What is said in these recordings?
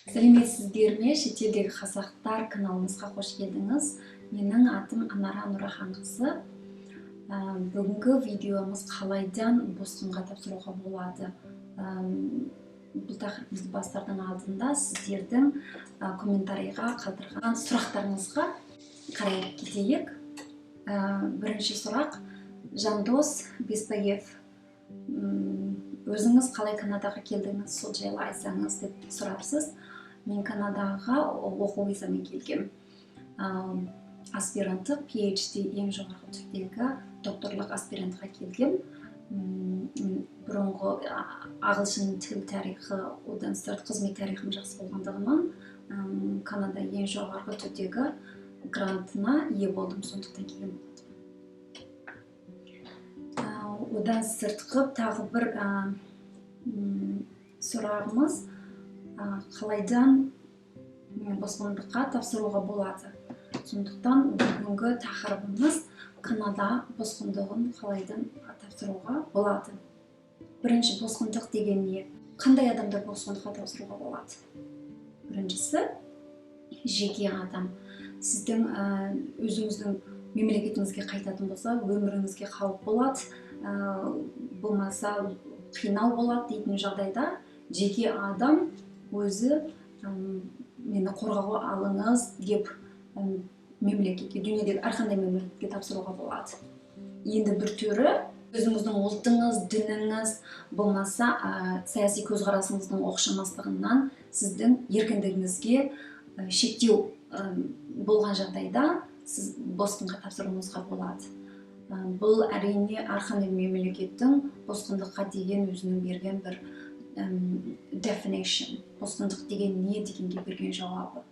Сәлеметсіздер ме, шетелдегі қазақтар каналымызға қош келдіңіз. Менің атым Анара Нұраханқызы. Бүгінгі видеомыз қалайдан босқынға тапсыруға болады. Бұл тақырыбымызды бастардың алдында сіздердің комментарийға қалдырған сұрақтарыңызға қарай кетейік. Бірінші сұрақ, Жандос Беспаев. Өзіңіз қалай Канадаға келдіңіз, сол жайлы айтсаңыз деп сұрапсыз. Мен Канадаға оқу визамен келгем. Аспиранттық PhD ең жоғарғы түрдегі докторлық аспирантқа келгем. Бұрынғы ағылшын тіл тарихы, одан сырт қызмет тарихым жақсы болғандығынан Канада ең жоғарғы түрдегі грантына ие болдым, сондықтан келген болдым. Одан сыртқы тағы бір сұрағымыз, қалайдан босқындыққа тапсыруға болады. Сондықтан бүгінгі тақырыбымыз Канада босқындығын қалайдан тапсыруға болады. Бірінші, босқындық деген не? Қандай адамдар босқындыққа тапсыруға болады? Біріншісі, жеке адам. Сіздің өзіңіздің мемлекетіңізге қайтатын болса, өміріңізге қауіп болады, болмаса қинау болады дейтін жағдайда, жеке адам өзі мені қорғауға алыңыз деп мемлекетке, дүниедегі әрқандай мемлекетке тапсыруға болады. Енді бір түрі, өзіңіздің ұлтыңыз, дініңіз, болмаса саяси көзқарасыңыздың оқшамастығынан сіздің еркіндігіңізге шектеу болған жағдайда сіз босқынға тапсыруыңызға болады. Бұл әрине әрқандай мемлекеттің босқындыққа деген өзінің берген бір definition, босқындық деген не дегенге берген жауабы.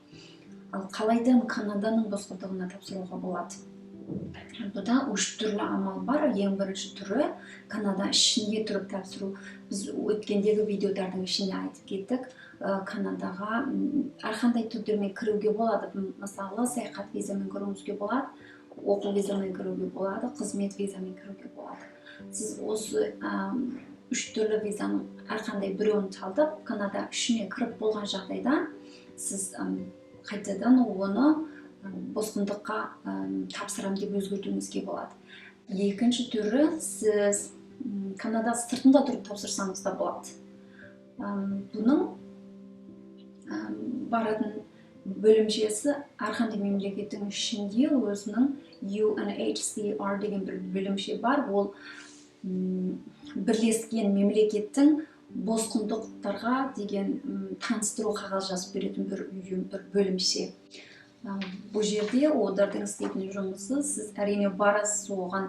Ал қалайдан Канаданың босқындығына тапсыруға болады? Бұда үш түрлі амал бар. Ең бірінші түрі Канада ішінде тұрып тапсыру. Біз өткендегі видеолардың ішінде айтып кеттік. Канадаға әрқандай түрдермен кіруге болады. Мысалы, саяхат визамен кіруіңізге болады, оқу визамен кіруге болады, қызмет визамен кіруге болады. Сіз осы үш түрлі визаның әрқандай біреуін талдап, Канада ішіне кіріп болған жағдайда сіз қайтадан оны босқындыққа тапсырам деп өзгертуіңізге болады. Екінші түрі, сіз Канада сыртында тұрып тапсырсаңыз да болады. Бұның баратын бөлімшесі әрқандай мемлекеттің ішінде өзінің UNHCR деген бір бөлімше бар. Ол бірлескен мемлекеттің босқындықтарға деген таныстыру қағаз жазып беретін бір ұйым, бір бөлімше. Бұл жерде олардың істейтін жұмысы, сіз әрине барасыз, оған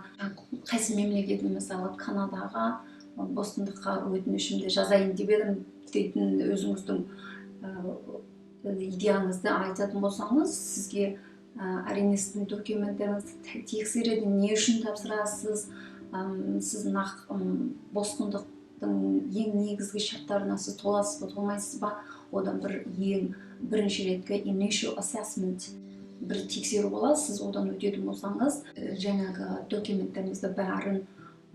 қайсы мемлекеттің, мысалы Канадаға босқындыққа өтінішімді жазайын деп едім дейтін өзіңіздің идеяңызды айтатын болсаңыз, сізге әрине сіздің документтеріңізді тексереді, не үшін тапсырасыз, сіз босқындықтың ең негізгі шарттарына сіз толасыз ба, толмайсыз ба, одан бірінші реткі initial assessment бір тексеру болады. Сіз одан өтетін болсаңыз, жаңағы документтеріңізді бәрін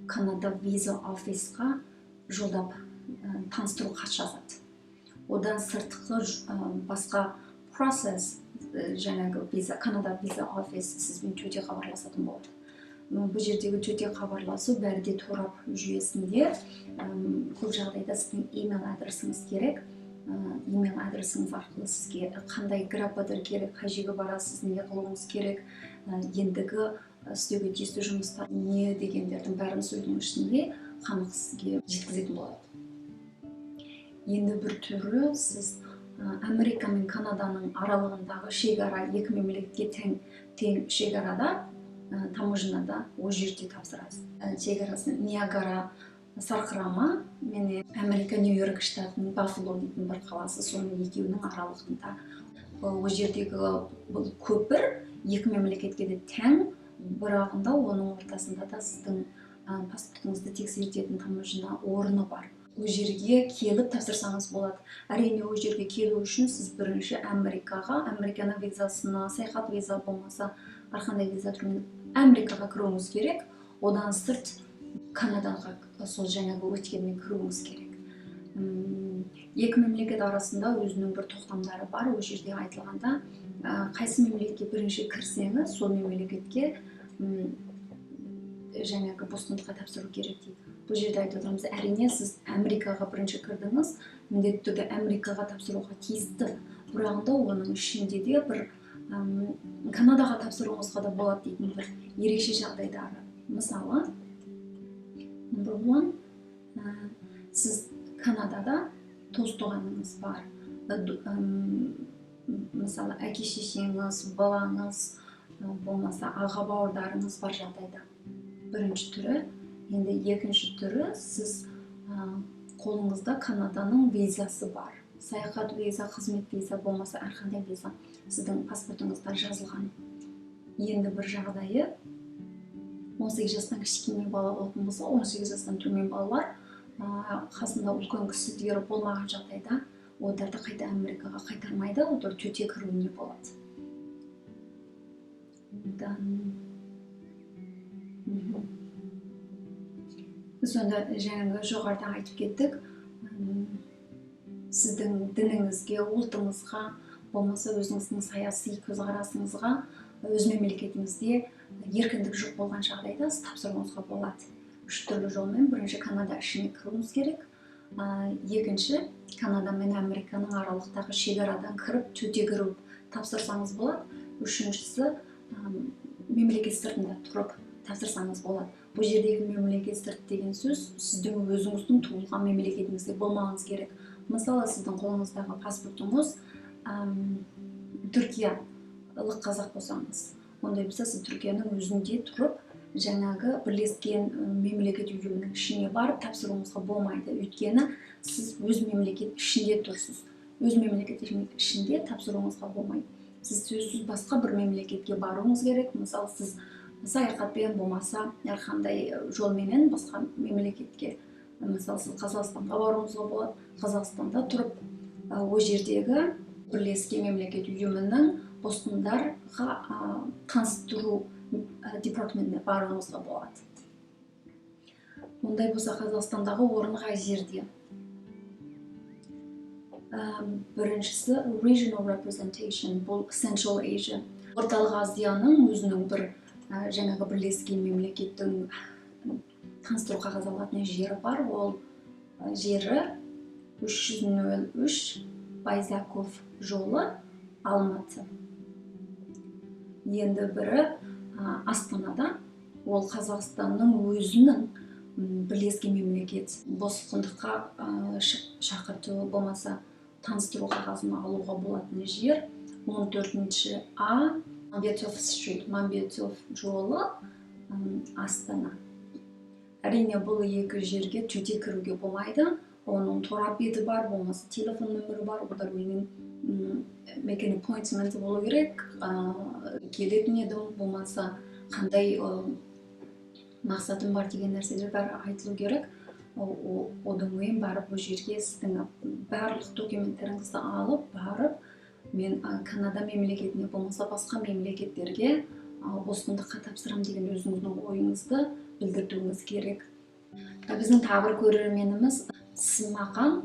Канада виза офисқа жолдап таныстыру хат жазады. Одан сыртқы басқа процесс, жаңағы Канада виза офис сізбен төте хабарласатын болады. Бұл жердегі төте хабарласу бәрі де торап жүйесінде. Көп жағдайда сіздің email адресіңіз керек. Email адресіңіз арқылы сізге қандай граббадыр керек, қай жерге барасыз, не қылуыңыз керек, ендігі істеуге тиісті жұмыстар не дегендердің бәрін сөздің ішінде қанық сізге жеткізетін болады. Енді бір түрі, сіз Америка мен Канаданың аралығындағы шекара, екі мемлекетке тең шекарада, таможнада о жерде тапсырасыз. Шекарасын Ниагара сарқырама, мен Америка Нью-Йорк штатының Баффало дейтін бір қаласы, соның екеуінің аралығында. О жердегі бұл көпір екі мемлекетке де тең, бірағында оның ортасында да сіздің паспортыңызды тексеретін таможня орны бар. О жерге келіп тапсырсаңыз болады. Әрине, о жерге келу үшін сіз бірінші Американың визасына, саяхат виза болмаса, әрқандай виза түрімен Америкаға кіруіңіз керек, одан сырт Канадаға сол жаңағы өткенмен кіруіңіз керек. екі мемлекет арасында өзінің бір тоқтамдары бар. Ол жерде айтылғанда, қайсы мемлекетке бірінші кірсеңіз, сол мемлекетке жаңағы бостандыққа тапсыру керек дейді. Бұл жерде айтып отырмыз, әрине сіз Америкаға бірінші кірдіңіз, міндетті түрде Америкаға тапсыруға тиісті. Бірақ оның ішінде де бір Канадаға тапсыруыңызға да болады дейтін бір ерекше жағдайлары. Мысалы, number one, сіз Канадада туыс-туғаныңыз бар. Мысалы, әке-шешеңіз, балаңыз, болмаса аға бауырларыңыз бар жағдайда. Бірінші түрі. Енді екінші түрі, сіз қолыңызда Канаданың визасы бар. Саяхат виза, қызмет виза, болмаса әрқандай виза. Сіздің паспортыңызда жазылған. Енді бір жағдайы, 18 жастан кішкене бала болатын болса, 18 жастан төмен балалар қасында үлкен кісілері болмаған жағдайда, оларды қайта Америкаға қайтармайды, олар төте кіруіне болады. Сонда жаңағы жоғарыда айтып кеттік, сіздің дініңізге, ұлтыңызға, болмаса өзіңіздің саяси көзқарасыңызға, өз мемлекетіңізде еркіндік жоқ болған жағдайда тапсыруыңызға болады. Үш түрлі жолмен. Бірінші, Канада ішіне кіруіңіз керек. Екінші, Канада мен Американың аралықтағы шекарадан кіріп, төте кіру тапсырсаңыз болады. Үшіншісі, мемлекет сыртында тұрып тапсырсаңыз болады. Бұл жердегі мемлекет сырт деген сөз, сіздің өзіңіздің туылған мемлекетіңізде болмағыңыз керек. Мысалы, сіздің қолыңыздағы паспортыңыз түркиялық қазақ болсаңыз, ондай болса, сіз Түркияның өзінде тұрып, жаңағы бірлескен мемлекет ұйымының ішіне барып тапсыруыңызға болмайды. Өйткені сіз өз мемлекет ішінде тұрсыз. Өз мемлекет ішінде тапсыруыңызға болмайды. Сіз сөзсіз басқа бір мемлекетке баруыңыз керек. Мысалы, сіз саяхатпен болмаса, әрқандай жолменен басқа мемлекетке, мысалы, сіз Қазақстанға баруыңызға болады. Қазақстанда тұрып, ол жердегі бірлескен мемлекет ұйымының бостандарға таныстыру департаментіне баруыңызға болады. Ондай болса, Қазақстандағы орын қай жерде? Біріншісі, regional representation, бұл Central Asia. Орталық Азияның өзінің бір жаңағы бірлескен мемлекеттің таныстыру қағаз алатын жері бар. Ол жері 303 Байзақов жолы, Алматы. Енді бірі Астанада, ол Қазақстанның өзінің бірлескен мемлекет бостандыққа шақырту болмаса таныстыру қағазын алуға болатын жер. 14-ші А, Мамбетов стрит, Мамбетов жолы, Астана. Әрине, бұл екі жерге төте кіруге болмайды. Оның торап беті бар, болмаса телефон нөмірі бар. Олар менің make an appointment болу керек. Келетін едім, болмаса қандай мақсатым бар деген нәрселер бәрі айтылу керек. Одан кейін барып, бұл жерге сіздің барлық документтеріңізді алып, барып, мен Канада мемлекетіне болмаса басқа мемлекеттерге бостандыққа тапсырам деген өзіңіздің ойыңызды білдіруіңіз керек. Біздің тағы бір көрерменіміз Смақан,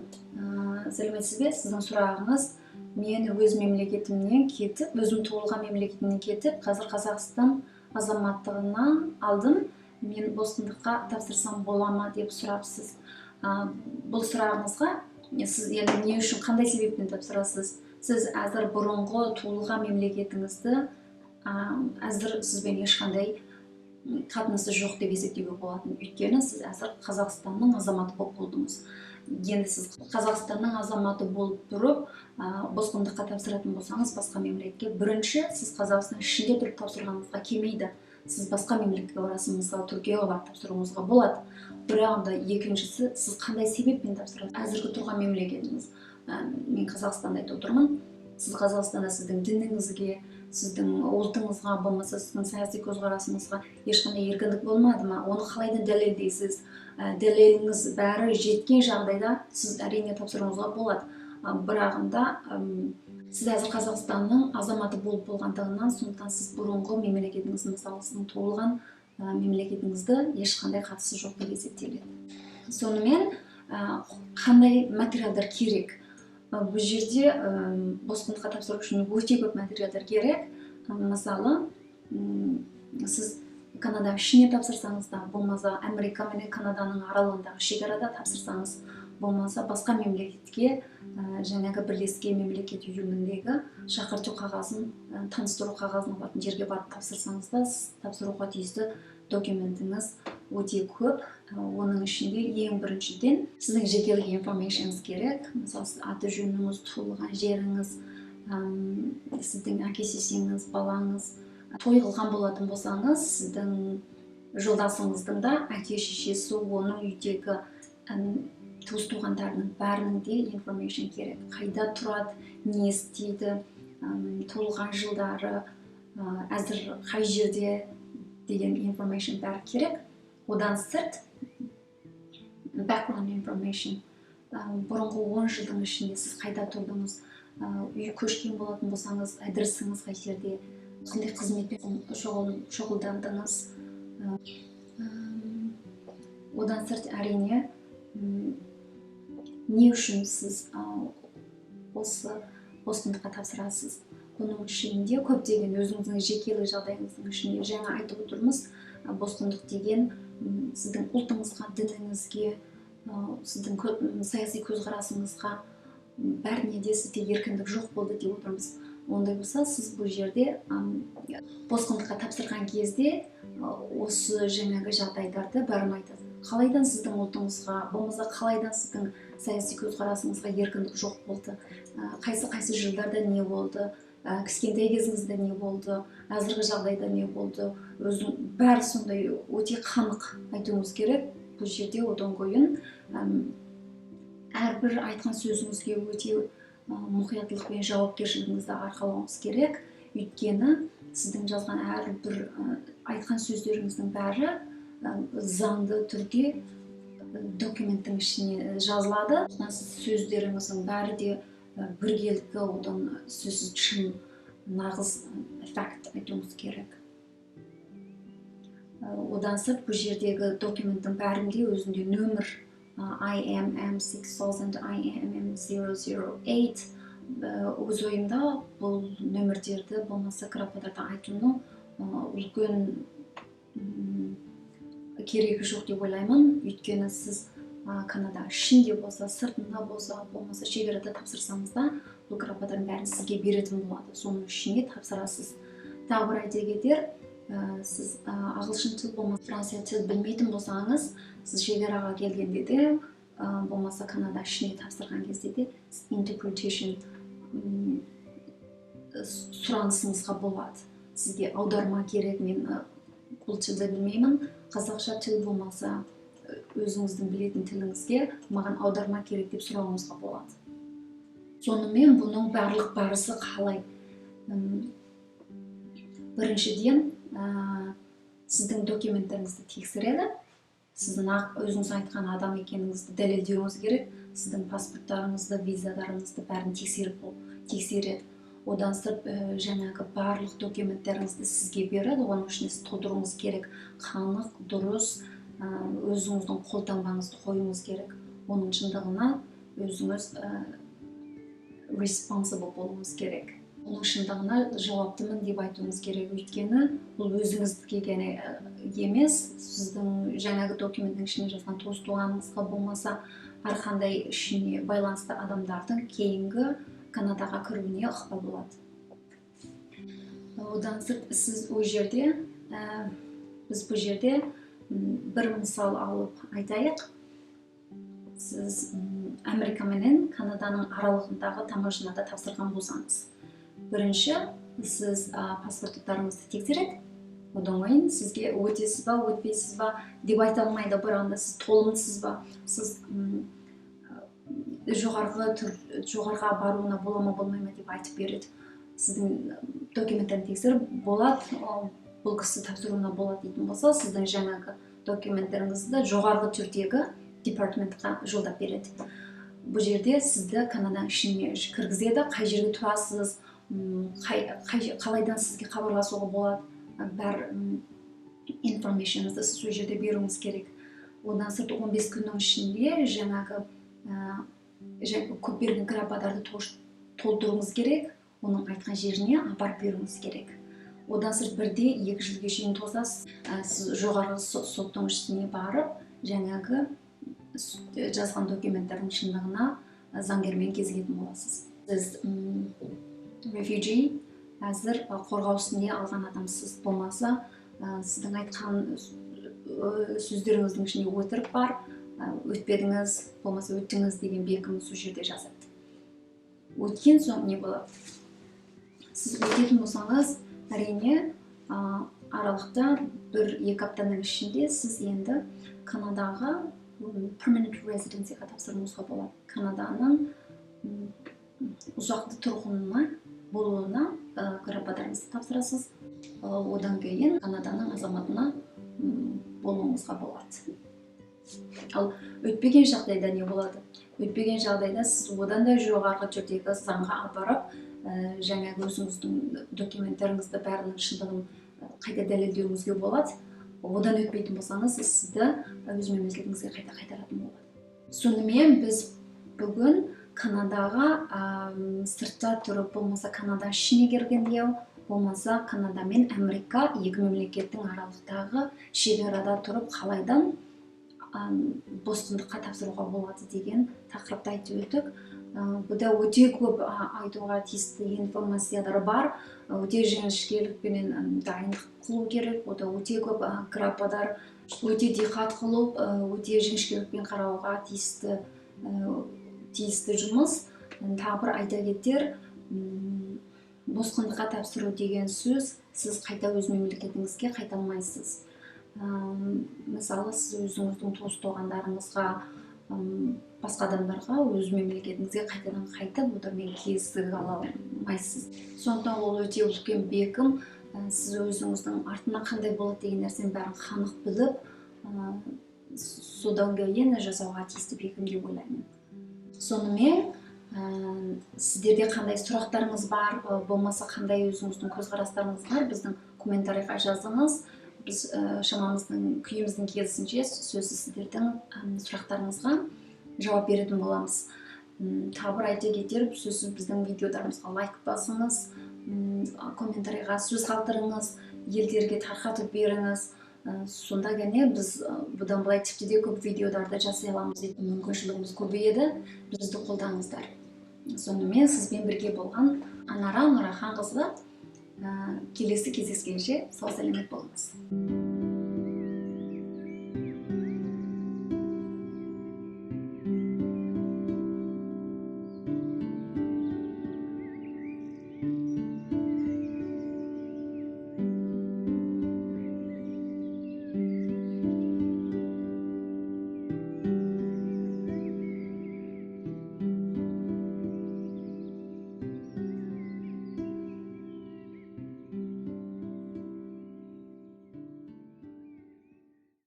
сәлеметсіз бе? Сіздің сұрағыңыз, мен өз мемлекетімнен кетіп, өзім туылған мемлекетімнен кетіп, қазір Қазақстан азаматтығынан алдым, мен бостандыққа тапсырсам бола ма деп сұрапсыз. Бұл сұрағыңызға сіз енді не үшін, қандай себеппен тапсырасыз? Сіз әзір бұрынғы туылған мемлекетіңізді әзір сізбен ешқандай қатынасы жоқ деп есептеуге болатын. Өйткені сіз әзір Қазақстанның азаматы болып болдыңыз. Енді сіз Қазақстанның азаматы болып тұрып, бостандыққа тапсыратын болсаңыз, басқа мемлекетке, бірінші сіз Қазақстан ішінде тұрып тапсырғаныңызға келмейді. Сіз басқа мемлекетке барасыз, мысалы Түркияға барып тапсыруыңызға болады. Бірақ екіншісі, сіз қандай себеппен тапсырасыз? Әзіргі тұрған мемлекетіңіз. Мен Қазақстанда айтып отырмын. Сіз Қазақстанда сіздің дініңізге, сіздің ұлтыңызға, болмаса сіздің саяси көзқарасыңызға ешқандай еркіндік болмады ма? Оны қалайдан дәлелдейсіз? Дәлеліңіз бәрі жеткен жағдайда сіз әрине тапсыруыңызға болады. Бірағында сіз әзір Қазақстанның азаматы болып болғандығынан, сондықтан сіз бұрынғы мемлекетіңіз, мысалы сіздің туылған мемлекетіңізді ешқандай қатысы жоқ деп есептеледі. Сонымен қандай материалдар керек. Бұл жерде босқындыққа тапсыру үшін өте көп материалдар керек. Мысалы, сіз Канада ішіне тапсырсаңыз да, болмаса Америка мен Канаданың аралығындағы шекарада тапсырсаңыз, болмаса басқа мемлекетке, жаңағы бірлескен мемлекет ұйымындегі шақырту қағазын, таныстыру қағазын алатын жерге барып тапсырсаңыз да, тапсыруға тиісті документіңіз өте көп. Оның ішінде ең біріншіден сіздің жекелік информацияңыз керек. Мысалы, аты жөніңіз, туылған жеріңіз, сіздің әке-шешеңіз, балаңыз. Той қылған болатын болсаңыз, сіздің жолдасыңыздың да әке-шешесі, оның үйдегі туыс-туғандарының бәрінің де информация керек. Қайда тұрады, не істейді, туылған жылдары, әзір қай жерде деген информация бәрі керек. Одан сырт background information. Бұрынғы 10 жылдың ішінде сіз қайда тұрдыңыз, үй көшкен болатын болсаңыз, адресіңіз қай жерде, қандай қызметпен шұғылдандыңыз. Одан сырт әрине не үшін сіз осы босқындыққа тапсырасыз. Оның ішінде көптеген өзіңіздің жекелік жағдайыңыздың ішінде жаңа айтып отырмыз. Босқындық деген сіздің ұлтыңызға, дініңізге, сіздің саяси көзқарасыңызға бәріне де сізде еркіндік жоқ болды деп отырмыз. Ондай болса, сіз бұл жерде босқындыққа тапсырған кезде осы жаңағы жағдайларды бәрін айтады. Қалайдан сіздің ұлтыңызға, болмаса қалайдан сіздің саяси көзқарасыңызға еркіндік жоқ болды, қайсы жылдарда не болды, кішкентай кезіңізде не болды, әзіргі жағдайда не болды, бәрі сондай өте қанық айтуыңыз керек. Бұл жерде одан қойын әрбір айтқан сөзіңізге өте мұқияттылықпен жауапкершілігіңізді арқалауыңыз керек. Өйткені сіздің жазған әрбір айтқан сөздеріңіздің бәрі заңды түрде документтің ішіне жазылады. Сөздеріңіздің бәрі де біргелкі, одан сөзсіз шын, нағыз факт айтуыңыз керек. Одан сырт бұл жердегі документтің бәрінде өзінде нөмір IMM 6000, IMM 008. Өз ойымда бұл нөмірдерді болмаса қарапайым айтуның үлкен керегі жоқ деп ойлаймын. Өйткені сіз Канада ішінде болса, сыртында болса, болмаса шекарада тапсырсаңыз да, бұл қарапайым бәрін сізге беретін болады. Соның ішінде тапсырасыз. Тағы бір айта кетер, сіз ағылшын тіл болмаса франция тіл білмейтін болсаңыз, сіз шекараға келгенде де, болмаса Канада ішіне тапсырған кезде де interpretation сұранысыңызға болады. Сізге аударма керек, мен бұл тілді білмеймін, қазақша тіл болмаса өзіңіздің білетін тіліңізге маған аударма керек деп сұрауыңызға болады. Сонымен бұның барлық барысы қалай? Біріншіден, сіздің документтеріңізді тексереді. Сіздің өзіңіз айтқан адам екеніңізді дәлелдеуіңіз керек. Сіздің паспорттарыңызды, визаларыңызды бәрін тексереді. Одан сырт жаңағы барлық документтеріңізді сізге береді. Оның үшін сіз толтыруыңыз керек. Қанық, дұрыс, өзіңіздің қолтаңбаңызды қоюыңыз керек. Оның шындығына өзіңіз responsible болуыңыз керек. Оның шындығына жауаптымын деп айтуыңыз керек. Өйткені бұл өзіңіздікі ғана емес, сіздің жаңағы документтің ішіне жазған туыс-туғаныңызға болмаса әрқандай ішіне байланысты адамдардың кейінгі Канадаға кіруіне ықпал болады. Одан сырт сіз бұл жерде, біз бұл жерде бір мысал алып айтайық. Сіз Америка менен Канаданың аралығындағы таможняда тапсырған болсаңыз. Бірінші, сіз паспорттарыңызды тексереді. Одан кейін сізге өтесіз ба, өтпейсіз ба деп айта алмайды. Бір анда сіз толымсыз ба, сіз жоғарыға баруына бола ма, болмай ма деп айтып береді. Сіздің документтерін тексеріп болады, бұл кісі тапсыруына болады дейтін болса, сіздің жаңағы документтеріңізді жоғарғы түрдегі департаментқа жолдап береді. Бұл жерде сізді Канада ішіне кіргізеді, қай жерге тұрасыз, қалайдан сізге хабарласуға болады, бар информацияңызды сіз ол жерде беруіңіз керек. Одан сырт 15 күннің ішінде жаңағы көп берген кірападарды толтыруыңыз керек, оның айтқан жеріне апарып беруіңіз керек. Одан сырт бірде 2 жылға шейін тосасыз, сіз жоғарғы соттың үстіне барып, жаңағы жазған документтердің шындығына заңгермен кезігетін боласыз. Сіз refugee, әзір қорғау үстінде алған адамсыз болмаса, сіздің айтқан сөздеріңіздің ішінде өтірік бар, өтпедіңіз, болмаса өттіңіз деген бекім сол жерде жазады. Өткен соң не болады? Сіз өтетін болсаңыз, әрине аралықта 1-2 аптаның ішінде сіз енді Канадаға permanent residency'ға тапсыруыңызға болады. Канаданың ұзақты тұрғынына болуына грападарыңызды тапсырасыз. Одан кейін Канаданың азаматына болуыңызға болады. Ал өтпеген жағдайда не болады? Өтпеген жағдайда сіз одан да жоғарғы түрдегі заңға апарып, жаңағы өзіңіздің документтеріңізді бәрінің шындығын қайта дәлелдеуіңізге болады. Одан өтпейтін болсаңыз, сізді өз мемлекетіңізге қайта қайтаратын болады. Сонымен біз бүгін Канадаға сыртта тұрып, болмаса Канада ішіне кіргенде, болмаса Канада мен Америка екі мемлекеттің аралықтағы шекарада тұрып қалайдан босқындыққа тапсыруға болады деген тақырыпты айтып өттік. Бұда өте көп айтуға тиісті информациялар бар, өте жіңішкелікпенен дайындық қылу керек, ода өте көп грападар, өте диққат қылып, өте жіңішкелікпен қарауға тиісті жұмыс. Тағы бір айта кетер, босқындыққа тапсыру деген сөз, сіз қайта өз мемлекетіңізге қайта алмайсыз. Мысалы, сіз өзіңіздің туыс-туғандарыңызға, басқа адамдарға өз мемлекетіңізге қайтадан қайтып, одармен кездік ала алмайсыз. Сондықтан ол өте үлкен бекім, сіз өзіңіздің артына қандай болады деген нәрсені бәрін қанық біліп, содан кейін жасауға тиісті бекім деп ойлаймын. Сонымен, сіздерде қандай сұрақтарыңыз бар, болмаса қандай өзіңіздің көзқарастарыңыз бар, біздің комментарийға жазыңыз. Біз шамамыздың күйіміздің келісінше сөзсіз сіздердің сұрақтарыңызға жауап беретін боламыз. Тағы бір айта кетер, сөзсіз біздің видеоларымызға лайк басыңыз, комментарийға сөз қалдырыңыз, елдерге тарқатып беріңіз. Сонда ғана біз бұдан былай тіпті де көп видеоларды жасай аламыз дейтін мүмкіншілігіміз көбейеді. Бізді қолдаңыздар. Сонымен сізбен бірге болған Анара Нұраханқызы. Келесі кездескенше сау сәлемет болыңыз.